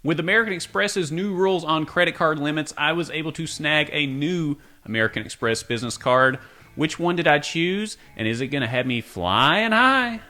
With American Express's new rules on credit card limits, I was able to snag a new American Express business card. Which one did I choose? And is it going to have me flying high?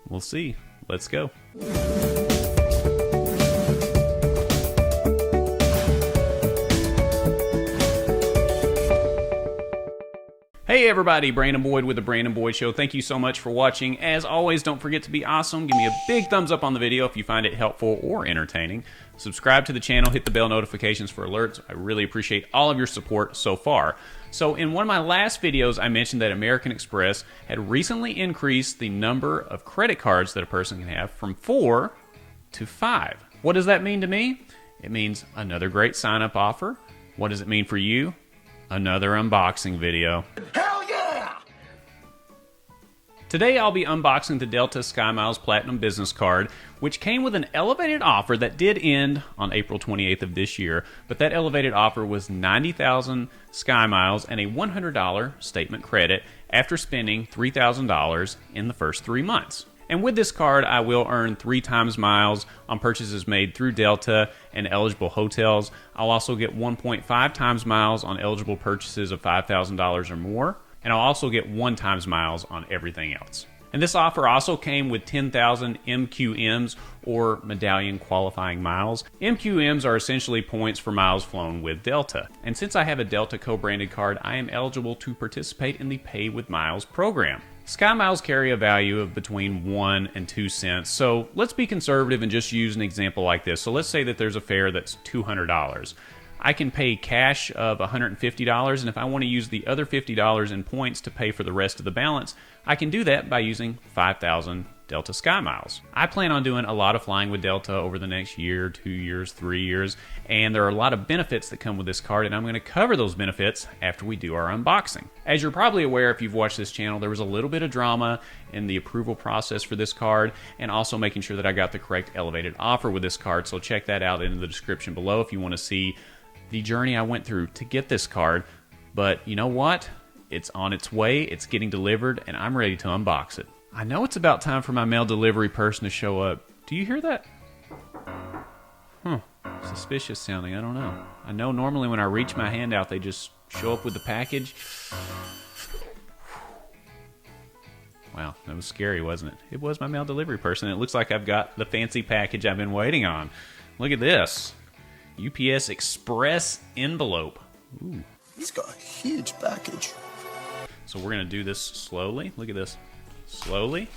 We'll see. Let's go. Hey everybody, Brandon Boyd with The Brandon Boyd Show. Thank you so much for watching. As always, don't forget to be awesome. Give me a big thumbs up on the video if you find it helpful or entertaining. Subscribe to the channel, hit the bell notifications for alerts. I really appreciate all of your support so far. So in one of my last videos, I mentioned that American Express had recently increased the number of credit cards that a person can have from 4 to 5. What does that mean to me? It means another great sign-up offer. What does it mean for you? Another unboxing video. Hell yeah! Today I'll be unboxing the Delta Skymiles Platinum Business Card, which came with an elevated offer that did end on April 28th of this year, but that elevated offer was 90,000 Skymiles and a $100 statement credit after spending $3,000 in the first 3 months. And with this card, I will earn 3 times miles on purchases made through Delta and eligible hotels. I'll also get 1.5 times miles on eligible purchases of $5,000 or more. And I'll also get 1 times miles on everything else. And this offer also came with 10,000 MQMs, or Medallion Qualifying Miles. MQMs are essentially points for miles flown with Delta. And since I have a Delta co-branded card, I am eligible to participate in the Pay with Miles program. Skymiles carry a value of between 1 and 2 cents, so let's be conservative and just use an example like this. So let's say that there's a fare that's $200. I can pay cash of $150, and if I want to use the other $50 in points to pay for the rest of the balance, I can do that by using 5,000 Delta Skymiles. I plan on doing a lot of flying with Delta over the next year, 2 years, 3 years, and there are a lot of benefits that come with this card, and I'm going to cover those benefits after we do our unboxing. As you're probably aware if you've watched this channel, there was a little bit of drama in the approval process for this card, and also making sure that I got the correct elevated offer with this card, so check that out in the description below if you want to see the journey I went through to get this card. But you know what? It's on its way, it's getting delivered, and I'm ready to unbox it. I know it's about time for my mail delivery person to show up. Do you hear that? Suspicious sounding, I don't know. I know normally when I reach my hand out, they just show up with the package. Wow, that was scary, wasn't it? It was my mail delivery person. It looks like I've got the fancy package I've been waiting on. Look at this. UPS Express envelope. Ooh. He's got a huge package. So we're going to do this slowly. Look at this. Slowly.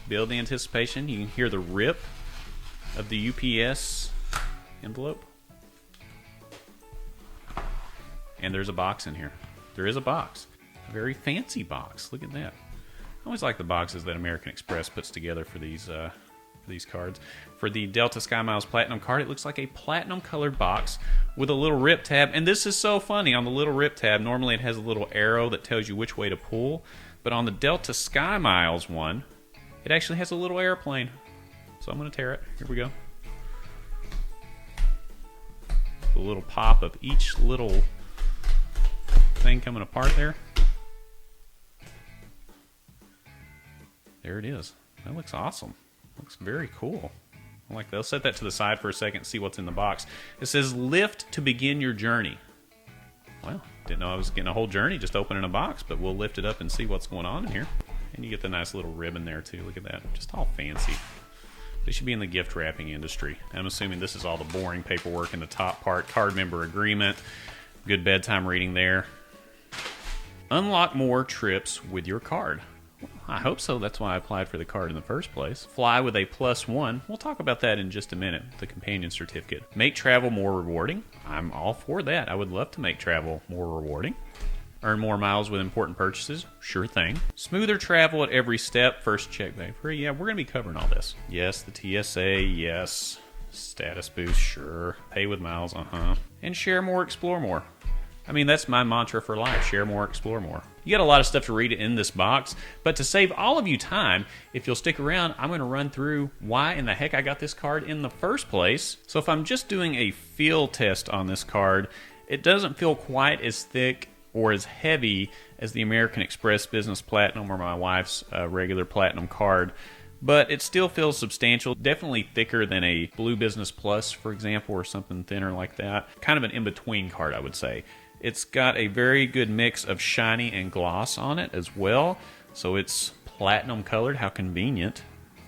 Build the anticipation. You can hear the rip of the UPS envelope. And there's a box in here. There is a box. A very fancy box. Look at that. I always like the boxes that American Express puts together for these cards. For the Delta Skymiles Platinum card, it looks like a platinum colored box with a little rip tab. And this is so funny. On the little rip tab, normally it has a little arrow that tells you which way to pull. But on the Delta Skymiles one, it actually has a little airplane. So I'm going to tear it. Here we go. The little pop of each little thing coming apart there. There it is. That looks awesome. Looks very cool. I like that. I'll set that to the side for a second and see what's in the box. It says, lift to begin your journey. Well, didn't know I was getting a whole journey just opening a box, but we'll lift it up and see what's going on in here. And you get the nice little ribbon there too. Look at that. Just all fancy. They should be in the gift wrapping industry. I'm assuming this is all the boring paperwork in the top part. Card member agreement. Good bedtime reading there. Unlock more trips with your card. I hope so. That's why I applied for the card in the first place. Fly with a +1. We'll talk about that in just a minute. The companion certificate. Make travel more rewarding. I'm all for that. I would love to make travel more rewarding. Earn more miles with important purchases. Sure thing. Smoother travel at every step. First check bag free. Yeah, we're going to be covering all this. Yes, the TSA. Yes. Status boost. Sure. Pay with miles. And share more, explore more. I mean, that's my mantra for life. Share more, explore more. You got a lot of stuff to read in this box, but to save all of you time, if you'll stick around, I'm going to run through why in the heck I got this card in the first place. So if I'm just doing a feel test on this card, it doesn't feel quite as thick or as heavy as the American Express Business Platinum or my wife's regular Platinum card. but it still feels substantial. Definitely thicker than a Blue Business Plus, for example, or something thinner like that. Kind of an in-between card, I would say. It's got a very good mix of shiny and gloss on it as well, so it's platinum colored. How convenient.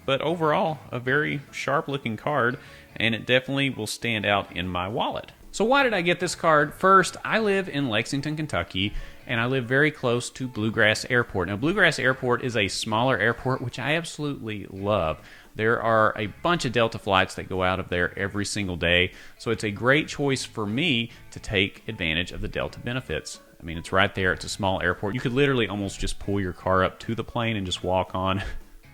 But overall, a very sharp looking card, and it definitely will stand out in my wallet. So why did I get this card? First, I live in Lexington, Kentucky, and I live very close to Bluegrass Airport. Now, Bluegrass Airport is a smaller airport, which I absolutely love. There are a bunch of Delta flights that go out of there every single day, so it's a great choice for me to take advantage of the Delta benefits. I mean, it's right there. It's a small airport. You could literally almost just pull your car up to the plane and just walk on.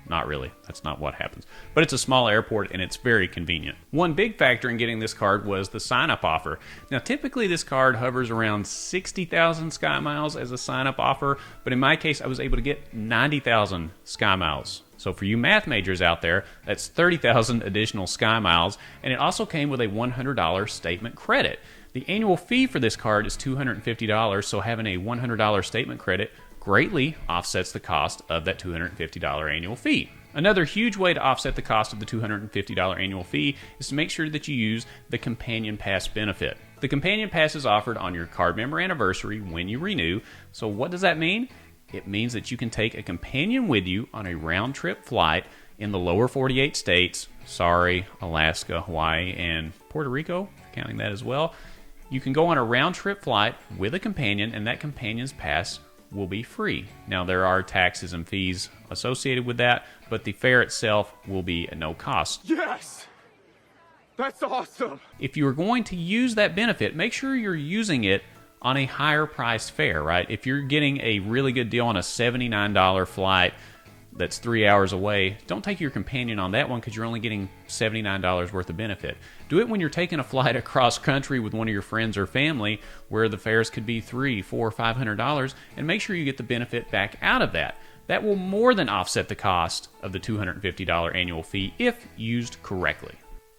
Not really. That's not what happens. But it's a small airport, and it's very convenient. One big factor in getting this card was the sign-up offer. Now, typically this card hovers around 60,000 Skymiles as a sign-up offer, but in my case, I was able to get 90,000 Skymiles. So for you math majors out there, that's 30,000 additional Skymiles, and it also came with a $100 statement credit. The annual fee for this card is $250, so having a $100 statement credit greatly offsets the cost of that $250 annual fee. Another huge way to offset the cost of the $250 annual fee is to make sure that you use the Companion Pass benefit. The Companion Pass is offered on your card member anniversary when you renew. So what does that mean? It means that you can take a companion with you on a round-trip flight in the lower 48 states, Alaska, Hawaii, and Puerto Rico, counting that as well. You can go on a round-trip flight with a companion, and that companion's pass will be free. Now, there are taxes and fees associated with that, but the fare itself will be at no cost. Yes! That's awesome! If you are going to use that benefit, make sure you're using it on a higher priced fare, right? If you're getting a really good deal on a $79 flight that's 3 hours away, don't take your companion on that one because you're only getting $79 worth of benefit. Do it when you're taking a flight across country with one of your friends or family where the fares could be $300, $400, $500, and make sure you get the benefit back out of that. That will more than offset the cost of the $250 annual fee if used correctly.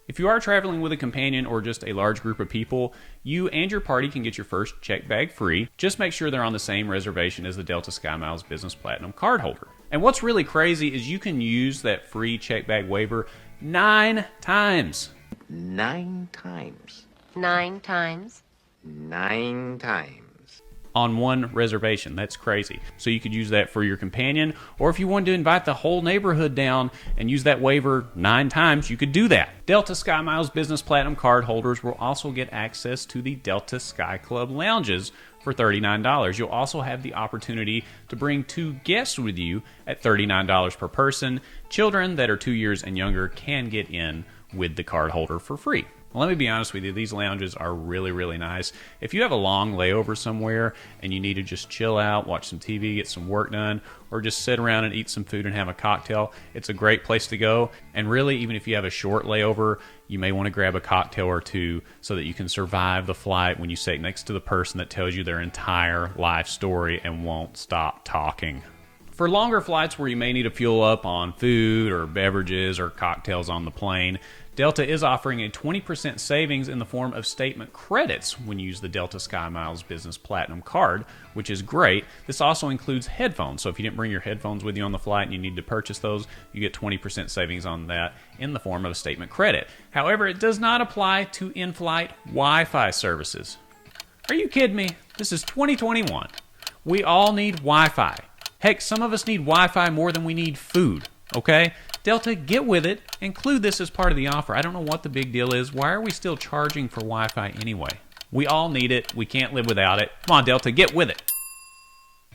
If you are traveling with a companion or just a large group of people, you and your party can get your first check bag free. Just make sure they're on the same reservation as the Delta Skymiles Business Platinum card holder. And what's really crazy is you can use that free check bag waiver 9 times. 9 times. 9 times. 9 times. On one reservation. That's crazy. So you could use that for your companion, or if you wanted to invite the whole neighborhood down and use that waiver 9 times, you could do that. Delta Skymiles Business Platinum card holders will also get access to the Delta Sky Club lounges for $39. You'll also have the opportunity to bring 2 guests with you at $39 per person. Children that are 2 years and younger can get in with the card holder for free. Let me be honest with you, these lounges are really, really nice. If you have a long layover somewhere and you need to just chill out, watch some TV, get some work done, or just sit around and eat some food and have a cocktail, it's a great place to go. And really, even if you have a short layover, you may want to grab a cocktail or two so that you can survive the flight when you sit next to the person that tells you their entire life story and won't stop talking. For longer flights where you may need to fuel up on food or beverages or cocktails on the plane, Delta is offering a 20% savings in the form of statement credits when you use the Delta Skymiles Business Platinum card, which is great. This also includes headphones, so if you didn't bring your headphones with you on the flight and you need to purchase those, you get 20% savings on that in the form of a statement credit. However, it does not apply to in-flight Wi-Fi services. Are you kidding me? This is 2021. We all need Wi-Fi. Heck, some of us need Wi-Fi more than we need food, okay? Delta, get with it. Include this as part of the offer. I don't know what the big deal is. Why are we still charging for Wi-Fi anyway? We all need it. We can't live without it. Come on, Delta, get with it.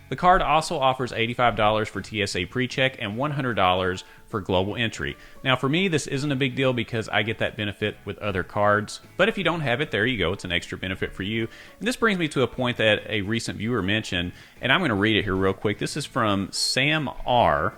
The card also offers $85 for TSA PreCheck and $100 for global entry. Now, for me, this isn't a big deal because I get that benefit with other cards. But if you don't have it, there you go. It's an extra benefit for you. And this brings me to a point that a recent viewer mentioned, and I'm going to read it here real quick. This is from Sam R.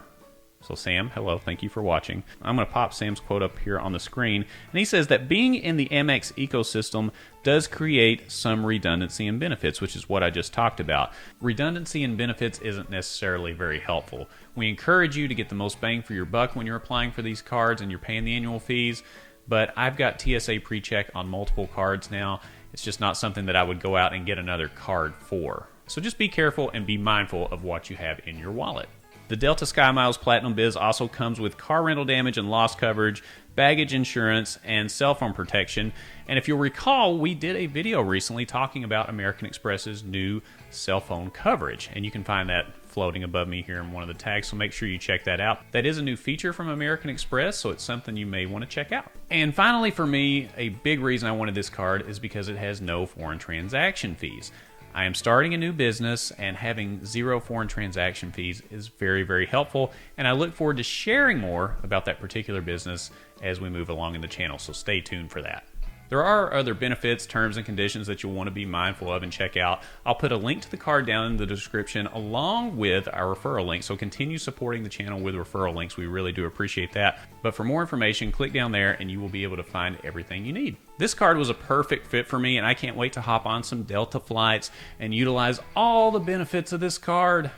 So Sam, hello, thank you for watching. I'm going to pop Sam's quote up here on the screen. And he says that being in the Amex ecosystem does create some redundancy and benefits, which is what I just talked about. Redundancy and benefits isn't necessarily very helpful. We encourage you to get the most bang for your buck when you're applying for these cards and you're paying the annual fees. But I've got TSA PreCheck on multiple cards now. It's just not something that I would go out and get another card for. So just be careful and be mindful of what you have in your wallet. The Delta Skymiles Platinum Biz also comes with car rental damage and loss coverage, baggage insurance, and cell phone protection. And if you'll recall, we did a video recently talking about American Express's new cell phone coverage, and you can find that floating above me here in one of the tags, so make sure you check that out. That is a new feature from American Express, so it's something you may want to check out. And finally, for me, a big reason I wanted this card is because it has no foreign transaction fees. I am starting a new business, and having 0 foreign transaction fees is very, very helpful, and I look forward to sharing more about that particular business as we move along in the channel, so stay tuned for that. There are other benefits, terms, and conditions that you'll want to be mindful of and check out. I'll put a link to the card down in the description along with our referral link, so continue supporting the channel with referral links. We really do appreciate that. But for more information, click down there and you will be able to find everything you need. This card was a perfect fit for me, and I can't wait to hop on some Delta flights and utilize all the benefits of this card.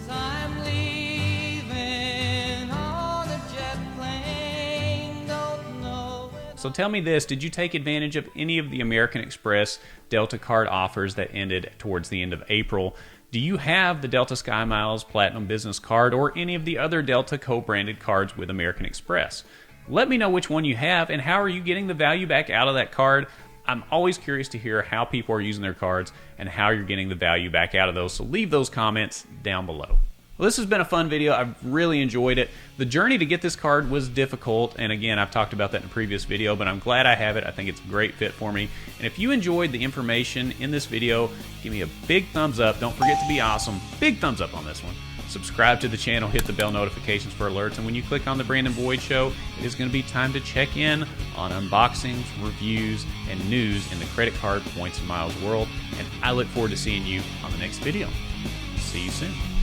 I'm leaving on a jet plane, don't know where. So tell me this, did you take advantage of any of the American Express Delta card offers that ended towards the end of April? Do you have the Delta Skymiles Platinum Business Card or any of the other Delta co-branded cards with American Express? Let me know which one you have and how are you getting the value back out of that card. I'm always curious to hear how people are using their cards and how you're getting the value back out of those, so leave those comments down below. Well, this has been a fun video. I've really enjoyed it. The journey to get this card was difficult, and again, I've talked about that in a previous video, but I'm glad I have it. I think it's a great fit for me. And if you enjoyed the information in this video, give me a big thumbs up. Don't forget to be awesome. Big thumbs up on this one. Subscribe to the channel, hit the bell notifications for alerts, and when you click on the Brandon Boyd Show, it is going to be time to check in on unboxings, reviews, and news in the credit card, points, and miles world. And I look forward to seeing you on the next video. See you soon.